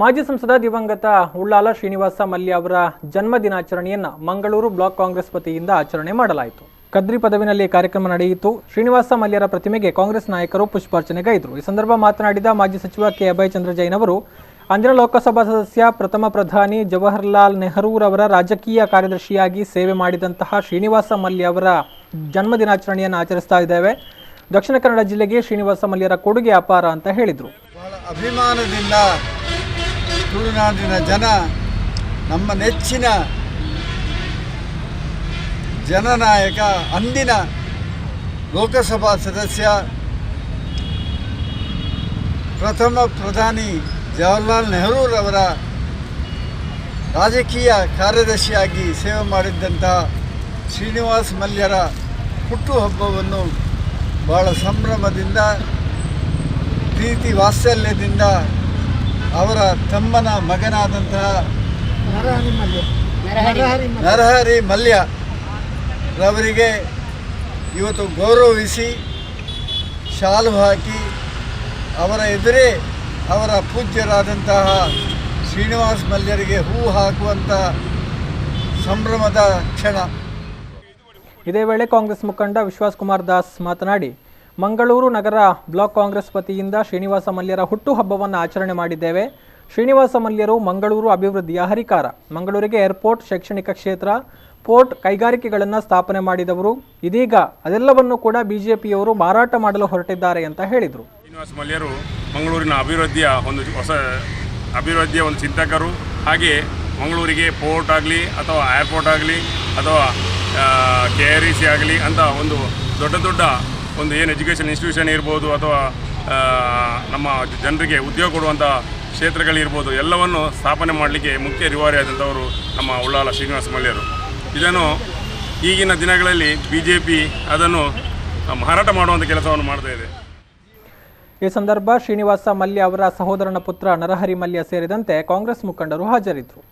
ಮಾಜಿ ಸಂಸದ ದಿವಂಗತ ಉಳ್ಳಾಲ ಶ್ರೀನಿವಾಸ ಮಲ್ಯ ಅವರ ಜನ್ಮ ದಿನಾಚರಣೆಯನ್ನು ಮಂಗಳೂರು ಬ್ಲಾಕ್ ಕಾಂಗ್ರೆಸ್ ವತಿಯಿಂದ ಆಚರಣೆ ಮಾಡಲಾಯಿತು. ಕದ್ರಿ ಪದವಿನಲ್ಲಿ ಕಾರ್ಯಕ್ರಮ ನಡೆಯಿತು. ಶ್ರೀನಿವಾಸ ಮಲ್ಯರ ಪ್ರತಿಮೆಗೆ ಕಾಂಗ್ರೆಸ್ ನಾಯಕರು ಪುಷ್ಪಾರ್ಚನೆಗೈದರು. ಈ ಸಂದರ್ಭ ಮಾತನಾಡಿದ ಮಾಜಿ ಸಚಿವ ಕೆ ಅಭಯ್ ಚಂದ್ರ ಜೈನ್ ಅವರು ಅಂದಿನ ಲೋಕಸಭಾ ಸದಸ್ಯ, ಪ್ರಥಮ ಪ್ರಧಾನಿ ಜವಾಹರ್ಲಾಲ್ ನೆಹರೂರವರ ರಾಜಕೀಯ ಕಾರ್ಯದರ್ಶಿಯಾಗಿ ಸೇವೆ ಮಾಡಿದಂತಹ ಶ್ರೀನಿವಾಸ ಮಲ್ಯ ಅವರ ಜನ್ಮ ದಿನಾಚರಣೆಯನ್ನು ಆಚರಿಸ್ತಾ ಇದ್ದೇವೆ. ದಕ್ಷಿಣ ಕನ್ನಡ ಜಿಲ್ಲೆಗೆ ಶ್ರೀನಿವಾಸ ಮಲ್ಯರ ಕೊಡುಗೆ ಅಪಾರ ಅಂತ ಹೇಳಿದರು. ಬಹಳ ಅಭಿಮಾನದಿಂದ ತುಳುನಾಡಿನ ಜನ ನಮ್ಮ ನೆಚ್ಚಿನ ಜನನಾಯಕ, ಅಂದಿನ ಲೋಕಸಭಾ ಸದಸ್ಯ, ಪ್ರಥಮ ಪ್ರಧಾನಿ ಜವಾಹರ್ಲಾಲ್ ನೆಹರೂರವರ ರಾಜಕೀಯ ಕಾರ್ಯದರ್ಶಿಯಾಗಿ ಸೇವೆ ಮಾಡಿದ್ದಂತಹ ಶ್ರೀನಿವಾಸ ಮಲ್ಯರ ಹುಟ್ಟುಹಬ್ಬವನ್ನು ಬಹಳ ಸಂಭ್ರಮದಿಂದ, ಪ್ರೀತಿ ವಾತ್ಸಲ್ಯದಿಂದ ಅವರ ತಮ್ಮನ ಮಗನಾದಂತಹ ನರಹರಿ ಮಲ್ಯ ರವರಿಗೆ ಇವತ್ತು ಗೌರವಿಸಿ ಶಾಲು ಹಾಕಿ ಅವರ ಎದುರೇ ಅವರ ಪೂಜ್ಯರಾದಂತಹ ಶ್ರೀನಿವಾಸ ಮಲ್ಯರಿಗೆ ಹೂ ಹಾಕುವಂಥ ಸಂಭ್ರಮದ ಕ್ಷಣ. ಇದೇ ವೇಳೆ ಕಾಂಗ್ರೆಸ್ ಮುಖಂಡ ವಿಶ್ವಾಸ್ ಕುಮಾರ್ ದಾಸ್ ಮಾತನಾಡಿ, ಮಂಗಳೂರು ನಗರ ಬ್ಲಾಕ್ ಕಾಂಗ್ರೆಸ್ ವತಿಯಿಂದ ಶ್ರೀನಿವಾಸ ಮಲ್ಯರ ಹುಟ್ಟುಹಬ್ಬವನ್ನು ಆಚರಣೆ ಮಾಡಿದ್ದೇವೆ. ಶ್ರೀನಿವಾಸ ಮಲ್ಯರು ಮಂಗಳೂರು ಅಭಿವೃದ್ಧಿಯ ಹರಿಕಾರ. ಮಂಗಳೂರಿಗೆ ಏರ್ಪೋರ್ಟ್, ಶೈಕ್ಷಣಿಕ ಕ್ಷೇತ್ರ, ಪೋರ್ಟ್, ಕೈಗಾರಿಕೆಗಳನ್ನು ಸ್ಥಾಪನೆ ಮಾಡಿದವರು. ಇದೀಗ ಅದೆಲ್ಲವನ್ನು ಕೂಡ ಬಿಜೆಪಿಯವರು ಮಾರಾಟ ಮಾಡಲು ಹೊರಟಿದ್ದಾರೆ ಅಂತ ಹೇಳಿದರು. ಶ್ರೀನಿವಾಸ ಮಲ್ಯರು ಮಂಗಳೂರಿನ ಅಭಿವೃದ್ಧಿಯ ಒಂದು ಚಿಂತಕರು. ಹಾಗೆ ಮಂಗಳೂರಿಗೆ ಪೋರ್ಟ್ ಆಗಲಿ ಅಥವಾ ಏರ್ಪೋರ್ಟ್ ಆಗಲಿ ಅಥವಾ KREC ಆಗಲಿ ಅಂತ ಒಂದು ದೊಡ್ಡ ಒಂದು ಏನು ಎಜುಕೇಷನ್ ಇನ್ಸ್ಟಿಟ್ಯೂಷನ್ ಇರ್ಬೋದು ಅಥವಾ ನಮ್ಮ ಜನರಿಗೆ ಉದ್ಯೋಗ ಕೊಡುವಂಥ ಕ್ಷೇತ್ರಗಳಿರ್ಬೋದು, ಎಲ್ಲವನ್ನು ಸ್ಥಾಪನೆ ಮಾಡಲಿಕ್ಕೆ ಮುಖ್ಯ ರೂವಾರಿಯಾದಂಥವರು ನಮ್ಮ ಉಳ್ಳಾಲ ಶ್ರೀನಿವಾಸ ಮಲ್ಯರು. ಇದನ್ನು ಈಗಿನ ದಿನಗಳಲ್ಲಿ BJP ಅದನ್ನು ಮಾರಾಟ ಮಾಡುವಂಥ ಕೆಲಸವನ್ನು ಮಾಡ್ತಾ ಇದೆ. ಈ ಸಂದರ್ಭ ಶ್ರೀನಿವಾಸ ಮಲ್ಯ ಅವರ ಸಹೋದರನ ಪುತ್ರ ನರಹರಿ ಮಲ್ಯ ಸೇರಿದಂತೆ ಕಾಂಗ್ರೆಸ್ ಮುಖಂಡರು ಹಾಜರಿದ್ದರು.